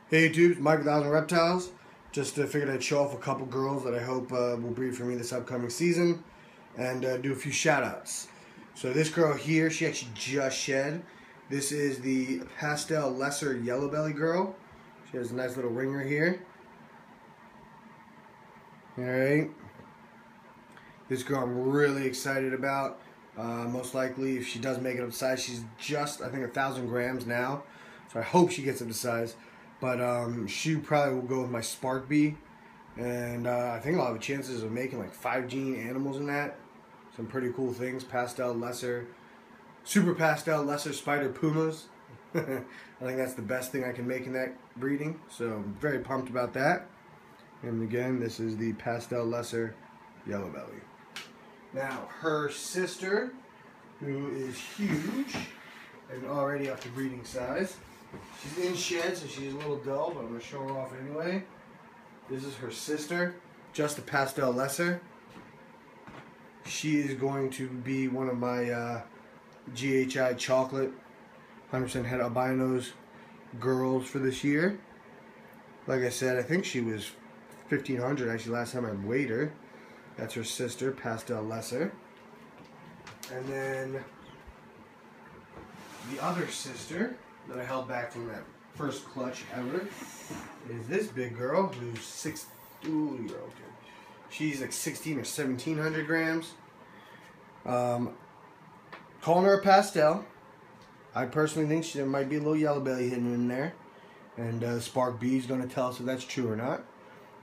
Hey YouTube, it's Mike with Thousand Reptiles. Just figured I'd show off a couple girls that I hope will breed for me this upcoming season and do a few shout outs. So this girl here, she actually just shed. This is the pastel lesser yellow belly girl. She has a nice little ringer here. Alright. This girl I'm really excited about. Most likely, if she does make it up to size, she's just, I think, 1,000 grams now. So I hope she gets up to size. But she probably will go with my Spark Bee. And I think I'll have chances of making like 5 gene animals in that. Some pretty cool things. Pastel, lesser, super pastel, lesser spider pumas. I think that's the best thing I can make in that breeding. So I'm very pumped about that. And again, this is the pastel lesser yellow belly. Now, her sister, who is huge and already up to breeding size. She's in shed, so she's a little dull, but I'm going to show her off anyway. This is her sister, just a pastel lesser. She is going to be one of my GHI chocolate 100% het albinos girls for this year. Like I said, I think she was 1,500 actually last time I weighed her. That's her sister, pastel lesser. And then the other sister that I held back from that first clutch ever is this big girl who's she's like 1,600 or 1,700 grams. Calling her a pastel. I personally think there might be a little yellow belly hidden in there, and Spark Bee is going to tell us if that's true or not.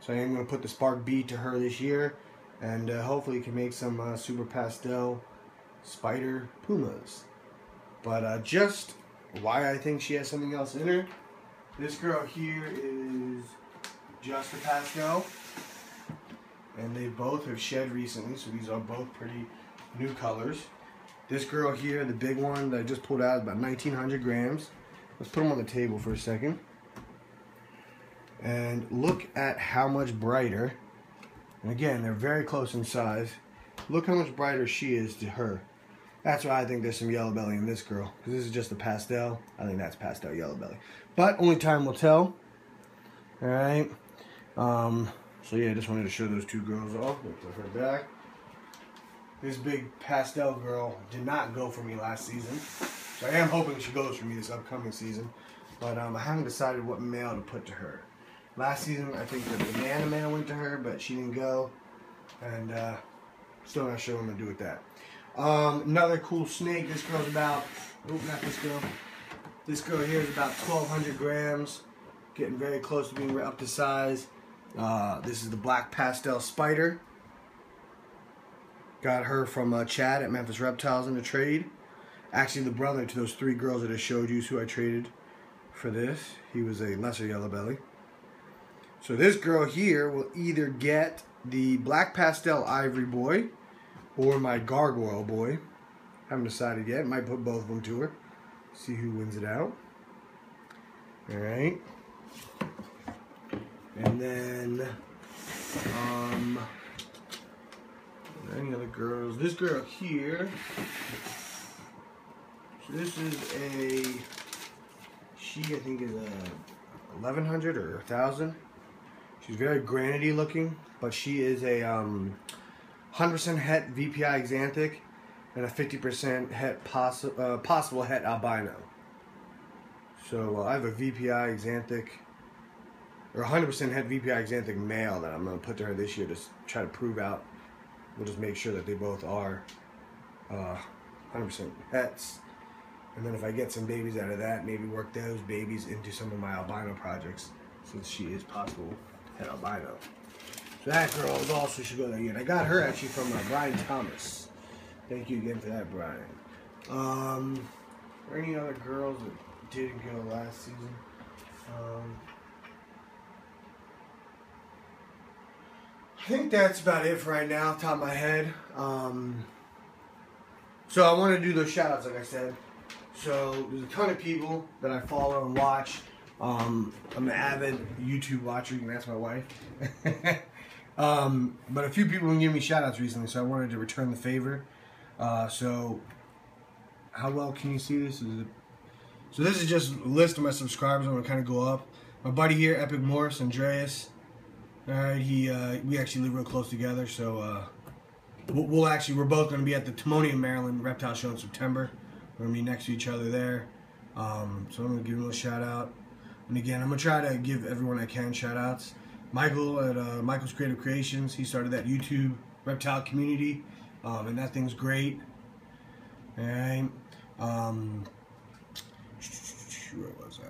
So I am going to put the Spark Bee to her this year, and hopefully can make some super pastel spider pumas. But just why I think she has something else in her. This girl here is just a pastel, and they both have shed recently, so these are both pretty new colors. This girl here, the big one that I just pulled out, is about 1,900 grams. Let's put them on the table for a second. And look at how much brighter, and again, they're very close in size. Look how much brighter she is to her. That's why I think there's some yellow belly in this girl. Because this is just a pastel. I think that's pastel yellow belly. But only time will tell. Alright. So yeah, I just wanted to show those two girls off. Put her back. This big pastel girl did not go for me last season. So I am hoping she goes for me this upcoming season. But I haven't decided what male to put to her. Last season, I think the banana male went to her, but she didn't go. And still not sure what I'm going to do with that. Another cool snake. This girl's about, oh, not this girl. This girl here is about 1,200 grams. Getting very close to being up to size. This is the black pastel spider. Got her from Chad at Memphis Reptiles in a trade. Actually, the brother to those 3 girls that I showed you is who I traded for this. He was a lesser yellow belly. So this girl here will either get the black pastel ivory boy or my gargoyle boy. Haven't decided yet. Might put both of them to her. See who wins it out. Alright. And then any other girls? This girl here. So this is she I think is a 1,100 or 1,000. She's very granity looking, but she is a 100% het VPI xanthic and a 50% het possible het albino. So I have a VPI xanthic, or 100% het VPI xanthic male that I'm going to put to her this year to try to prove out. We'll just make sure that they both are 100% hets. And then if I get some babies out of that, maybe work those babies into some of my albino projects, since she is possible het albino. So that girl is also should go there again. I got her actually from Brian Thomas. Thank you again for that, Brian. Are there any other girls that didn't go last season? I think that's about it for right now, off the top of my head. So I want to do those shout-outs, like I said. So there's a ton of people that I follow and watch. I'm an avid YouTube watcher. You can ask my wife. But a few people have given me shout-outs recently, so I wanted to return the favor. So how well can you see this? So this is just a list of my subscribers. I'm going to kind of go up. My buddy here, Epic Morris, Andreas. Alright, we actually live real close together, so we're both going to be at the Timonium, Maryland Reptile Show in September. We're going to be next to each other there. So I'm going to give him a shout out. And again, I'm going to try to give everyone I can shout outs. Michael at Michael's Creative Creations, he started that YouTube reptile community, and that thing's great. Alright, where was I?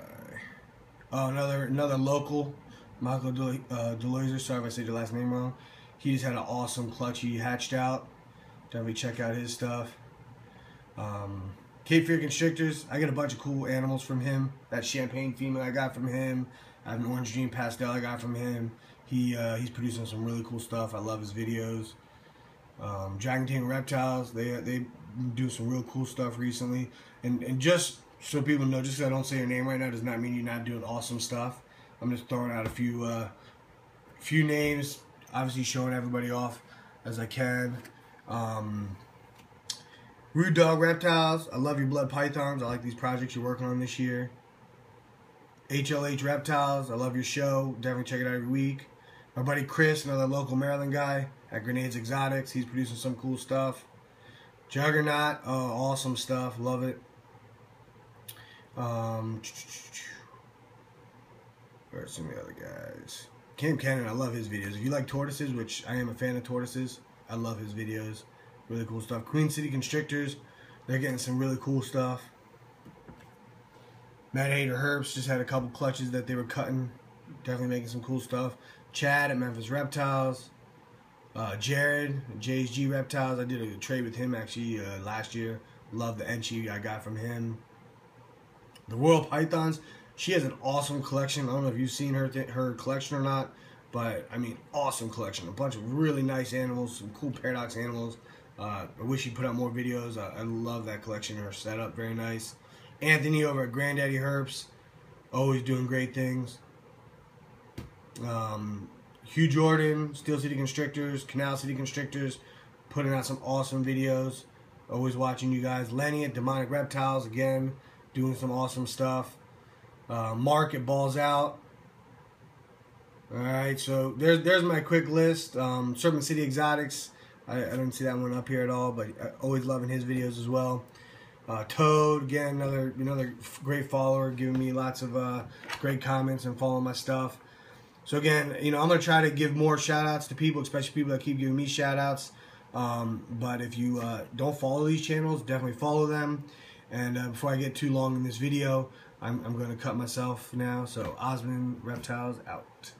Oh, another local, Michael Deloiser, sorry if I said your last name wrong. He just had an awesome clutch he hatched out. Definitely check out his stuff. Cape Fear Constrictors, I get a bunch of cool animals from him. That champagne female I got from him. I have an Orange Dream Pastel I got from him. He's producing some really cool stuff. I love his videos. Dragon Tamer Reptiles, they do some real cool stuff recently. And just so people know, just because I don't say your name right now does not mean you're not doing awesome stuff. I'm just throwing out a few names, obviously showing everybody off as I can. Rude Dog Reptiles, I love your blood pythons. I like these projects you're working on this year. HLH Reptiles, I love your show. Definitely check it out every week. My buddy Chris, another local Maryland guy at Grenades Exotics. He's producing some cool stuff. Juggernaut, awesome stuff. Love it. Where's some of the other guys? Cam Cannon, I love his videos. If you like tortoises, which I am a fan of tortoises, I love his videos. Really cool stuff. Queen City Constrictors, they're getting some really cool stuff. Mad Hater Herbs just had a couple clutches that they were cutting. Definitely making some cool stuff. Chad at Memphis Reptiles. Jared, JSG Reptiles. I did a trade with him actually last year. Love the Enchi I got from him. The Royal Pythons. She has an awesome collection. I don't know if you've seen her collection or not, but I mean, awesome collection. A bunch of really nice animals, some cool paradox animals. I wish she'd put out more videos. I love that collection. Her setup, very nice. Anthony over at Granddaddy Herps, always doing great things. Hugh Jordan, Steel City Constrictors, Canal City Constrictors, putting out some awesome videos. Always watching you guys. Lenny at Demonic Reptiles, again, doing some awesome stuff. Mark at Balls Out. Alright, so there's my quick list. Serpent City Exotics. I didn't see that one up here at all, but always loving his videos as well. Toad, again, another great follower, giving me lots of great comments and following my stuff. So again, I'm going to try to give more shout-outs to people, especially people that keep giving me shout-outs. But if you don't follow these channels, definitely follow them. And before I get too long in this video, I'm going to cut myself now. So Osmond Reptiles out.